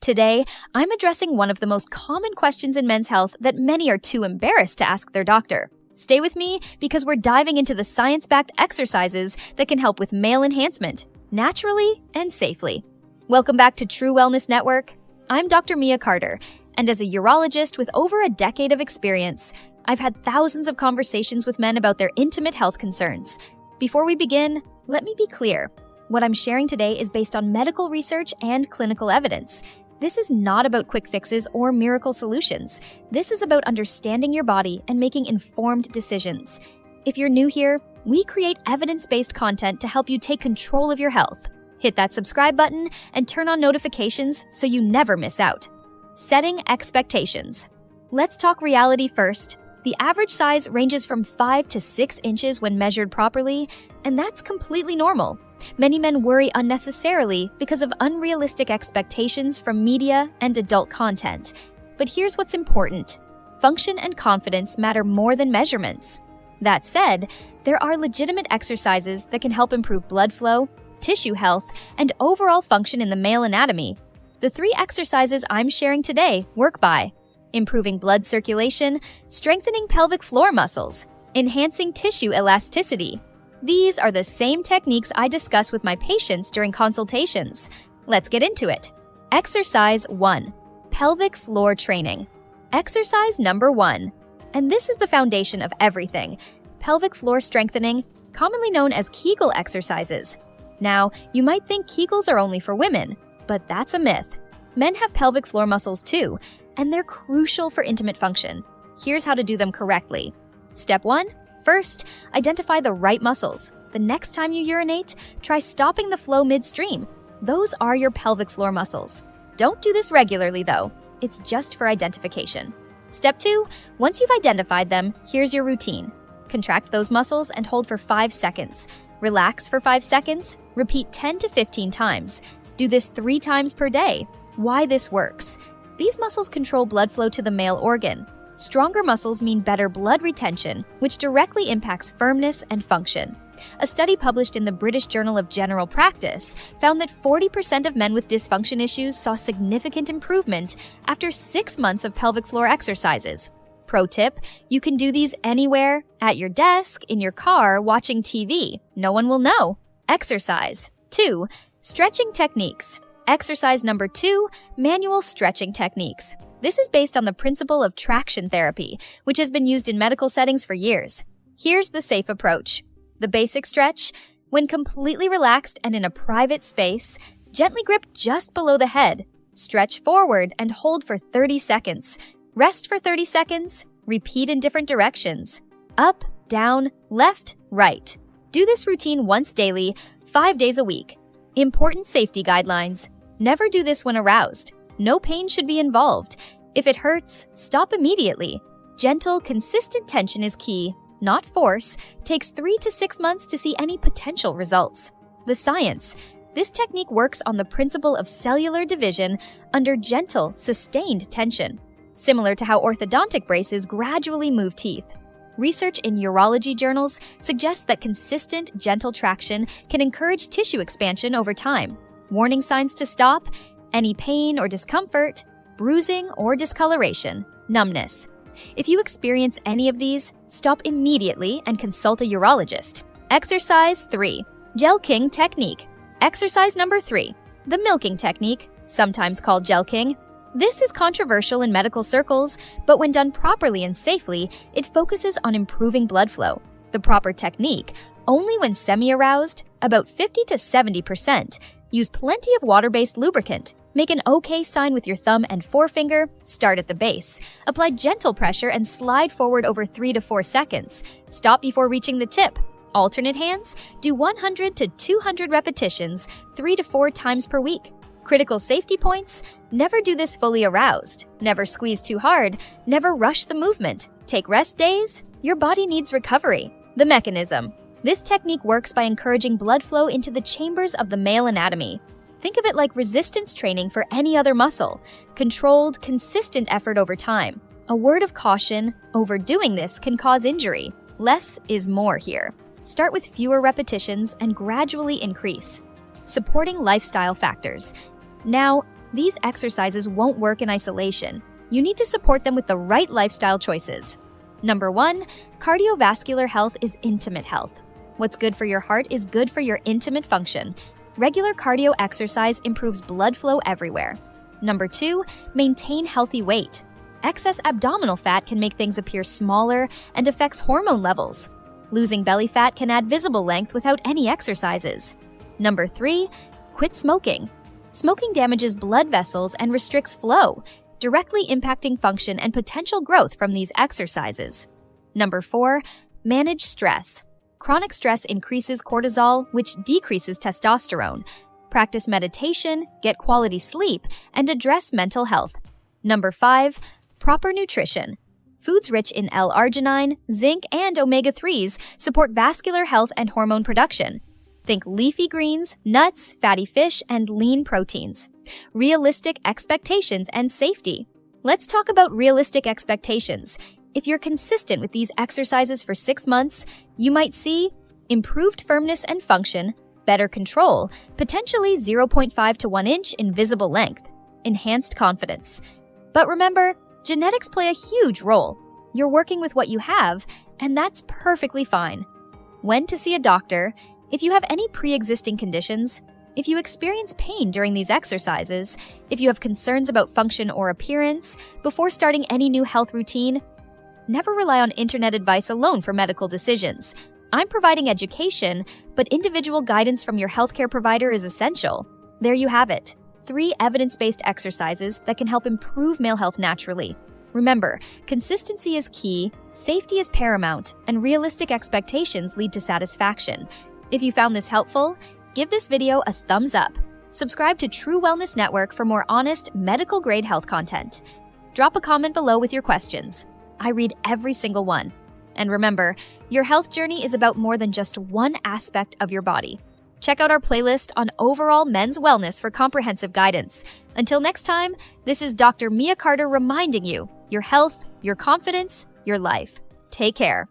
Today, I'm addressing one of the most common questions in men's health that many are too embarrassed to ask their doctor. Stay with me because we're diving into the science-backed exercises that can help with male enhancement, naturally and safely. Welcome back to True Wellness Network. I'm Dr. Mia Carter, and as a urologist with over a decade of experience, I've had thousands of conversations with men about their intimate health concerns. Before we begin, let me be clear. What I'm sharing today is based on medical research and clinical evidence. This is not about quick fixes or miracle solutions. This is about understanding your body and making informed decisions. If you're new here, we create evidence-based content to help you take control of your health. Hit that subscribe button and turn on notifications so you never miss out. Setting expectations. Let's talk reality first. The average size ranges from 5 to 6 inches when measured properly, and that's completely normal. Many men worry unnecessarily because of unrealistic expectations from media and adult content. But here's what's important. Function and confidence matter more than measurements. That said, there are legitimate exercises that can help improve blood flow, tissue health, and overall function in the male anatomy. The 3 exercises I'm sharing today work by improving blood circulation, strengthening pelvic floor muscles, enhancing tissue elasticity. These are the same techniques I discuss with my patients during consultations. Let's get into it. Exercise 1. Pelvic floor training. Exercise number 1. And this is the foundation of everything. Pelvic floor strengthening, commonly known as Kegel exercises. Now, you might think Kegels are only for women, but that's a myth. Men have pelvic floor muscles too, and they're crucial for intimate function. Here's how to do them correctly. Step 1. First, identify the right muscles. The next time you urinate, try stopping the flow midstream. Those are your pelvic floor muscles. Don't do this regularly though. It's just for identification. Step 2, once you've identified them, here's your routine. Contract those muscles and hold for 5 seconds. Relax for 5 seconds. Repeat 10 to 15 times. Do this 3 times per day. Why this works? These muscles control blood flow to the male organ. Stronger muscles mean better blood retention, which directly impacts firmness and function. A study published in the British Journal of General Practice found that 40% of men with dysfunction issues saw significant improvement after 6 months of pelvic floor exercises. Pro tip, you can do these anywhere, at your desk, in your car, watching TV. No one will know. Exercise. 2. Stretching techniques. Exercise number 2, manual stretching techniques. This is based on the principle of traction therapy, which has been used in medical settings for years. Here's the safe approach. The basic stretch. When completely relaxed and in a private space, gently grip just below the head. Stretch forward and hold for 30 seconds. Rest for 30 seconds. Repeat in different directions. Up, down, left, right. Do this routine once daily, 5 days a week. Important safety guidelines. Never do this when aroused. No pain should be involved. If it hurts, stop immediately. Gentle, consistent tension is key, not force. Takes 3 to 6 months to see any potential results. The science. This technique works on the principle of cellular division under gentle, sustained tension, similar to how orthodontic braces gradually move teeth. Research in urology journals suggests that consistent, gentle traction can encourage tissue expansion over time. Warning signs to stop: any pain or discomfort, bruising or discoloration, numbness. If you experience any of these, stop immediately and consult a urologist. Exercise 3. Jelqing technique. Exercise number 3. The milking technique, sometimes called Jelqing. This is controversial in medical circles, but when done properly and safely, it focuses on improving blood flow. The proper technique, only when semi-aroused, about 50 to 70%. Use plenty of water-based lubricant. Make an OK sign with your thumb and forefinger. Start at the base. Apply gentle pressure and slide forward over 3 to 4 seconds. Stop before reaching the tip. Alternate hands. Do 100 to 200 repetitions 3 to 4 times per week. Critical safety points: never do this fully aroused. Never squeeze too hard. Never rush the movement. Take rest days. Your body needs recovery. The mechanism. This technique works by encouraging blood flow into the chambers of the male anatomy. Think of it like resistance training for any other muscle. Controlled, consistent effort over time. A word of caution: overdoing this can cause injury. Less is more here. Start with fewer repetitions and gradually increase. Supporting lifestyle factors. Now, These exercises won't work in isolation. You need to support them with the right lifestyle choices. Number 1, cardiovascular health is intimate health. What's good for your heart is good for your intimate function. Regular cardio exercise improves blood flow everywhere. Number 2, maintain healthy weight. Excess abdominal fat can make things appear smaller and affects hormone levels. Losing belly fat can add visible length without any exercises. Number 3, quit smoking. Smoking damages blood vessels and restricts flow, directly impacting function and potential growth from these exercises. Number 4, manage stress. Chronic stress increases cortisol, which decreases testosterone. Practice meditation, get quality sleep, and address mental health. Number 5, proper nutrition. Foods rich in L-arginine, zinc, and omega-3s support vascular health and hormone production. Think leafy greens, nuts, fatty fish, and lean proteins. Realistic expectations and safety. Let's talk about realistic expectations. If you're consistent with these exercises for 6 months, you might see improved firmness and function, better control, potentially 0.5 to 1 inch in visible length, enhanced confidence. But remember, genetics play a huge role. You're working with what you have, and that's perfectly fine. When to see a doctor, if you have any pre-existing conditions, if you experience pain during these exercises, if you have concerns about function or appearance, before starting any new health routine, never rely on internet advice alone for medical decisions. I'm providing education, but individual guidance from your healthcare provider is essential. There you have it. 3 evidence-based exercises that can help improve male health naturally. Remember, consistency is key, safety is paramount, and realistic expectations lead to satisfaction. If you found this helpful, give this video a thumbs up. Subscribe to True Wellness Network for more honest, medical-grade health content. Drop a comment below with your questions. I read every single one. And remember, your health journey is about more than just one aspect of your body. Check out our playlist on overall men's wellness for comprehensive guidance. Until next time, this is Dr. Mia Carter reminding you, your health, your confidence, your life. Take care.